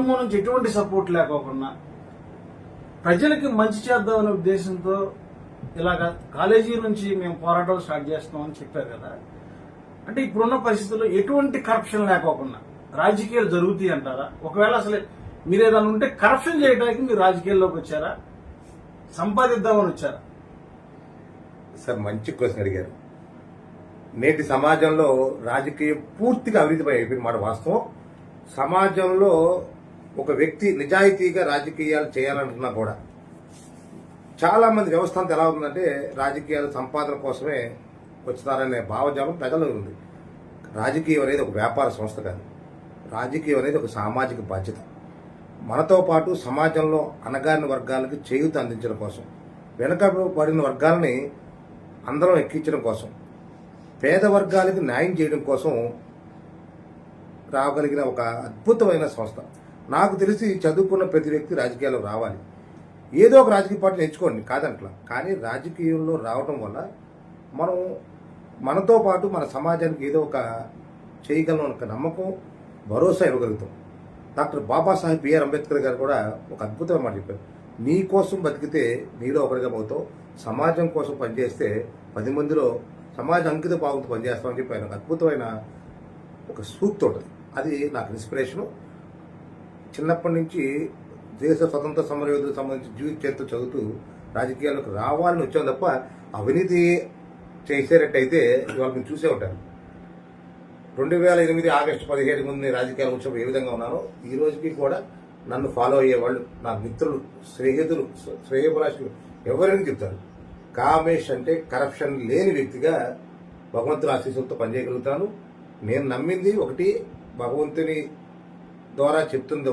కుటుంబం నుంచి ఎటువంటి సపోర్ట్ లేకోకుండా ప్రజలకి మంచి చేద్దామనే ఉద్దేశంతో ఇలాగ కాలేజీ నుంచి మేము పోరాటాలు స్టార్ట్ చేస్తున్నామని చెప్పారు కదా. అంటే ఇప్పుడున్న పరిస్థితుల్లో ఎటువంటి కరప్షన్ లేకోకుండా రాజకీయాలు జరుగుతాయి అంటారా? ఒకవేళ అసలు మీరు ఏదైనా ఉంటే కరప్షన్ చేయడానికి మీరు రాజకీయాల్లోకి వచ్చారా, సంపాదిద్దామని వచ్చారా? సార్, మంచి క్వశ్చన్ అడిగారు. నేటి సమాజంలో రాజకీయం పూర్తిగా అవినీతిపై అయిపోయిన మాట వాస్తవం. సమాజంలో ఒక వ్యక్తి నిజాయితీగా రాజకీయాలు చేయాలనుకున్నా కూడా చాలా మంది వ్యవస్థ అంతా ఎలా ఉందంటే రాజకీయాలు సంపాదన కోసమే వచ్చుతారనే భావజాలం ప్రజల్లో ఉంది. రాజకీయం అనేది ఒక వ్యాపార సంస్థ కాదు. రాజకీయం అనేది ఒక సామాజిక బాధ్యత. మనతో పాటు సమాజంలో అణగారిన వర్గాలకు చేయూత అందించడం కోసం, వెనుకబడిన వర్గాలని అందరం ఎక్కించడం కోసం, పేద వర్గాలకు న్యాయం చేయడం కోసం రాగలిగిన ఒక అద్భుతమైన సంస్థ. నాకు తెలిసి చదువుకున్న ప్రతి వ్యక్తి రాజకీయాల్లో రావాలి. ఏదో ఒక రాజకీయ పార్టీని ఎంచుకోండి కాదంట్లా, కానీ రాజకీయంలో రావడం వల్ల మనం మనతో పాటు మన సమాజానికి ఏదో ఒక చేయగలం ఒక నమ్మకం, భరోసా ఇవ్వగలుగుతాం. డాక్టర్ బాబాసాహెబ్ బిఆర్ అంబేద్కర్ గారు కూడా ఒక అద్భుతమైన మాట చెప్పారు. నీ కోసం బతికితే నీలో ఒకరిగా పోతావు, సమాజం కోసం పనిచేస్తే 10 మందిలో సమాజ అంకిత భావంతో పనిచేస్తామని చెప్పి ఆయన ఒక అద్భుతమైన ఒక సూక్తి ఉంటుంది. అది నాకు ఇన్స్పిరేషను. చిన్నప్పటి నుంచి దేశ స్వతంత్ర సమరయోధులకు సంబంధించి జీవిత చరిత్ర చదువుతూ రాజకీయాలకు రావాలని వచ్చాం తప్ప అవినీతి చేసేటట్టయితే ఇవాళ మీరు చూసే ఉంటారు. 2008 ఆగస్టు 17 ముందు నేను రాజకీయాలు వచ్చినప్పుడు ఏ విధంగా ఉన్నానో ఈ రోజుకి కూడా నన్ను ఫాలో అయ్యేవాళ్ళు, నా మిత్రులు, స్నేహితులు, శ్రేయోభిలాషులు ఎవరైనా చెప్తారు కామేష్ అంటే కరప్షన్ లేని వ్యక్తిగా భగవంతుని ఆశీస్సులతో పనిచేయగలుగుతాను. నేను నమ్మింది ఒకటి, భగవంతుని ద్వారా చెప్తుంది